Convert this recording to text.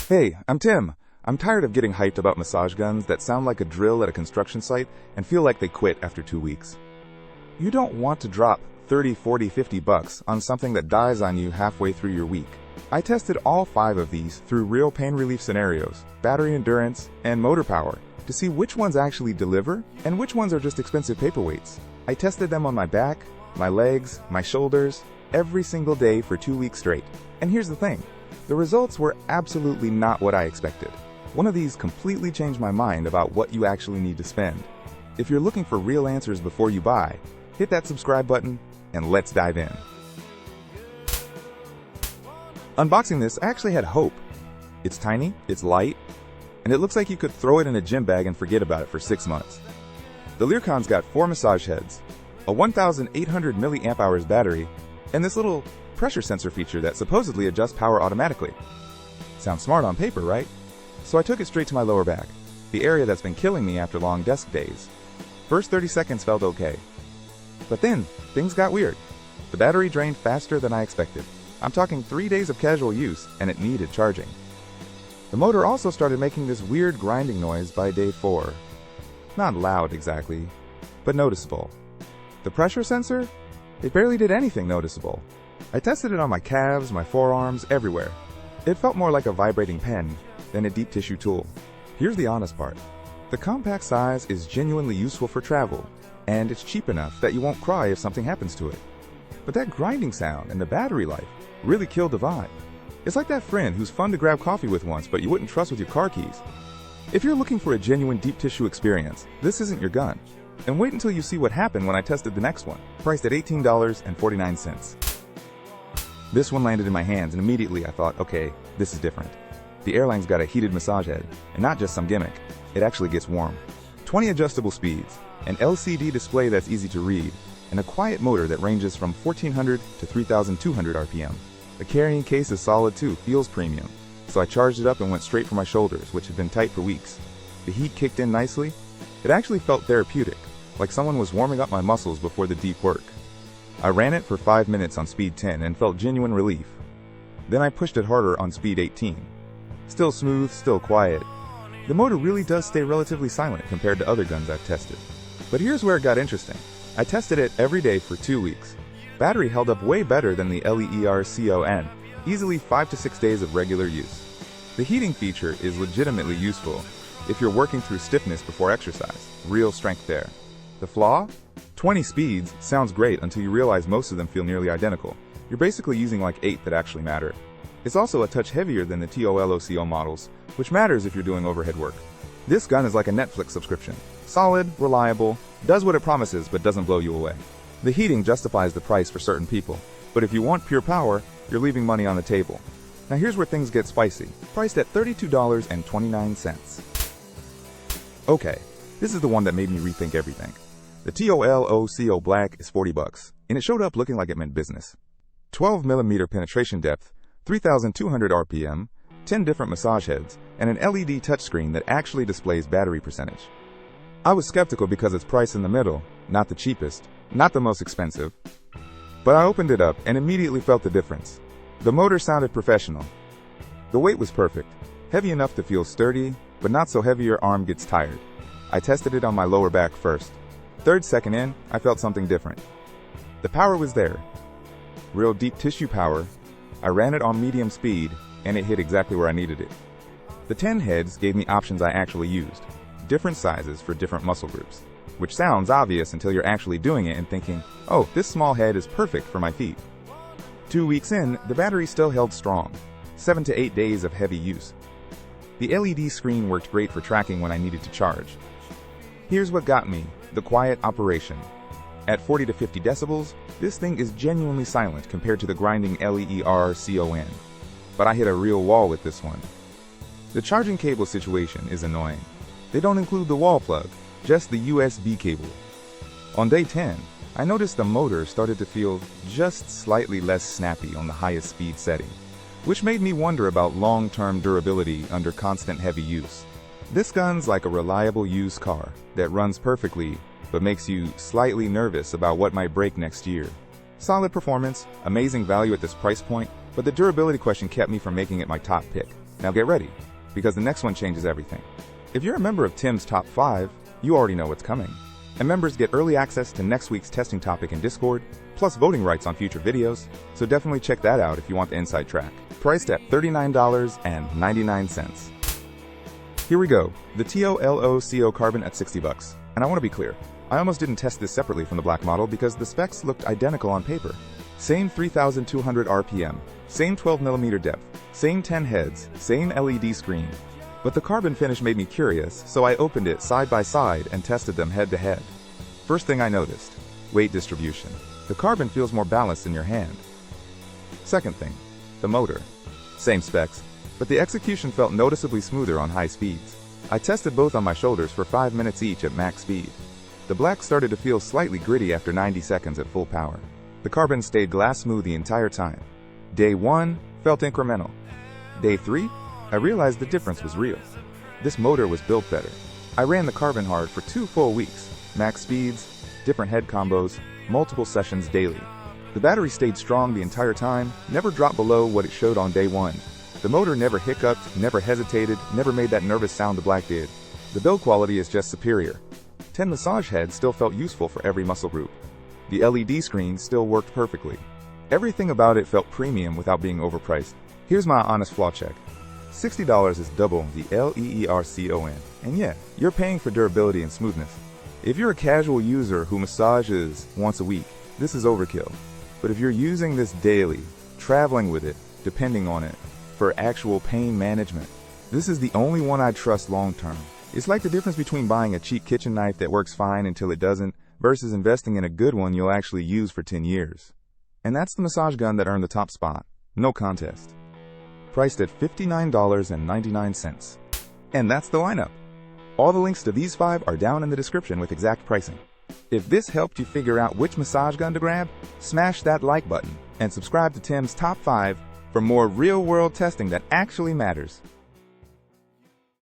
Hey, I'm Tim. I'm tired of getting hyped about massage guns that sound like a drill at a construction site and feel like they quit after 2 weeks. You don't want to drop 30, 40, 50 bucks on something that dies on you halfway through your week. I tested all 5 of these through real pain relief scenarios, battery endurance, and motor power to see which ones actually deliver and which ones are just expensive paperweights. I tested them on my back, my legs, my shoulders, every single day for 2 weeks straight. And here's the thing. The results were absolutely not what I expected. One of these completely changed my mind about what you actually need to spend. If you're looking for real answers before you buy, hit that subscribe button and let's dive in. Unboxing this, I actually had hope. It's tiny, it's light, and it looks like you could throw it in a gym bag and forget about it for 6 months. The LEERCON's got 4 massage heads, a 1,800 milliamp hours battery, and this little pressure sensor feature that supposedly adjusts power automatically. Sounds smart on paper, right? So I took it straight to my lower back, the area that's been killing me after long desk days. First 30 seconds felt okay. But then, things got weird. The battery drained faster than I expected. I'm talking 3 days of casual use, and it needed charging. The motor also started making this weird grinding noise by day 4. Not loud exactly, but noticeable. The pressure sensor? It barely did anything noticeable. I tested it on my calves, my forearms, everywhere. It felt more like a vibrating pen than a deep tissue tool. Here's the honest part. The compact size is genuinely useful for travel, and it's cheap enough that you won't cry if something happens to it. But that grinding sound and the battery life really killed the vibe. It's like that friend who's fun to grab coffee with once, but you wouldn't trust with your car keys. If you're looking for a genuine deep tissue experience, this isn't your gun. And wait until you see what happened when I tested the next one, priced at $18.49. This one landed in my hands, and immediately I thought, okay, this is different. The AERLANG's got a heated massage head, and not just some gimmick. It actually gets warm. 20 adjustable speeds, an LCD display that's easy to read, and a quiet motor that ranges from 1,400 to 3,200 RPM. The carrying case is solid too, feels premium. So I charged it up and went straight for my shoulders, which had been tight for weeks. The heat kicked in nicely. It actually felt therapeutic, like someone was warming up my muscles before the deep work. I ran it for 5 minutes on speed 10 and felt genuine relief. Then I pushed it harder on speed 18. Still smooth, still quiet. The motor really does stay relatively silent compared to other guns I've tested. But here's where it got interesting. I tested it every day for 2 weeks. Battery held up way better than the LEERCON, easily 5 to 6 days of regular use. The heating feature is legitimately useful if you're working through stiffness before exercise. Real strength there. The flaw? 20 speeds sounds great until you realize most of them feel nearly identical. You're basically using like 8 that actually matter. It's also a touch heavier than the TOLOCO models, which matters if you're doing overhead work. This gun is like a Netflix subscription. Solid, reliable, does what it promises but doesn't blow you away. The heating justifies the price for certain people, but if you want pure power, you're leaving money on the table. Now here's where things get spicy. Priced at $32.29. Okay, this is the one that made me rethink everything. The TOLOCO Black is 40 bucks, and it showed up looking like it meant business. 12mm penetration depth, 3,200 RPM, 10 different massage heads, and an LED touchscreen that actually displays battery percentage. I was skeptical because it's priced in the middle, not the cheapest, not the most expensive. But I opened it up and immediately felt the difference. The motor sounded professional. The weight was perfect, heavy enough to feel sturdy, but not so heavy your arm gets tired. I tested it on my lower back first. 3rd second in, I felt something different. The power was there. Real deep tissue power. I ran it on medium speed, and it hit exactly where I needed it. The 10 heads gave me options I actually used. Different sizes for different muscle groups. Which sounds obvious until you're actually doing it and thinking, oh, this small head is perfect for my feet. 2 weeks in, the battery still held strong. 7 to 8 days of heavy use. The LED screen worked great for tracking when I needed to charge. Here's what got me, the quiet operation. At 40 to 50 decibels, this thing is genuinely silent compared to the grinding LEERCON. But I hit a real wall with this one. The charging cable situation is annoying. They don't include the wall plug, just the USB cable. On day 10, I noticed the motor started to feel just slightly less snappy on the highest speed setting, which made me wonder about long-term durability under constant heavy use. This gun's like a reliable used car that runs perfectly, but makes you slightly nervous about what might break next year. Solid performance, amazing value at this price point, but the durability question kept me from making it my top pick. Now get ready, because the next one changes everything. If you're a member of Tim's Top 5, you already know what's coming. And members get early access to next week's testing topic in Discord, plus voting rights on future videos, so definitely check that out if you want the inside track. Priced at $39.99. Here we go, the TOLOCO Carbon at $60. And I want to be clear, I almost didn't test this separately from the black model because the specs looked identical on paper. Same 3200 RPM, same 12mm depth, same 10 heads, same LED screen. But the carbon finish made me curious, so I opened it side by side and tested them head to head. First thing I noticed, weight distribution. The carbon feels more balanced in your hand. Second thing, the motor. Same specs, but the execution felt noticeably smoother on high speeds. I tested both on my shoulders for 5 minutes each at max speed. The black started to feel slightly gritty after 90 seconds at full power. The carbon stayed glass smooth the entire time. Day 1 felt incremental. Day 3, I realized the difference was real. This motor was built better. I ran the carbon hard for 2 full weeks, max speeds, different head combos, multiple sessions daily. The battery stayed strong the entire time, never dropped below what it showed on day 1. The motor never hiccuped, never hesitated, never made that nervous sound the black did. The build quality is just superior. 10 massage heads still felt useful for every muscle group. The LED screen still worked perfectly. Everything about it felt premium without being overpriced. Here's my honest flaw check. $60 is double the LEERCON. And yeah, you're paying for durability and smoothness. If you're a casual user who massages once a week, this is overkill. But if you're using this daily, traveling with it, depending on it, for actual pain management, this is the only one I trust long term. It's like the difference between buying a cheap kitchen knife that works fine until it doesn't, versus investing in a good one you'll actually use for 10 years. And that's the massage gun that earned the top spot. No contest. Priced at $59.99. And that's the lineup. All the links to these 5 are down in the description with exact pricing. If this helped you figure out which massage gun to grab, smash that like button and subscribe to Tim's Top 5 for more real-world testing that actually matters.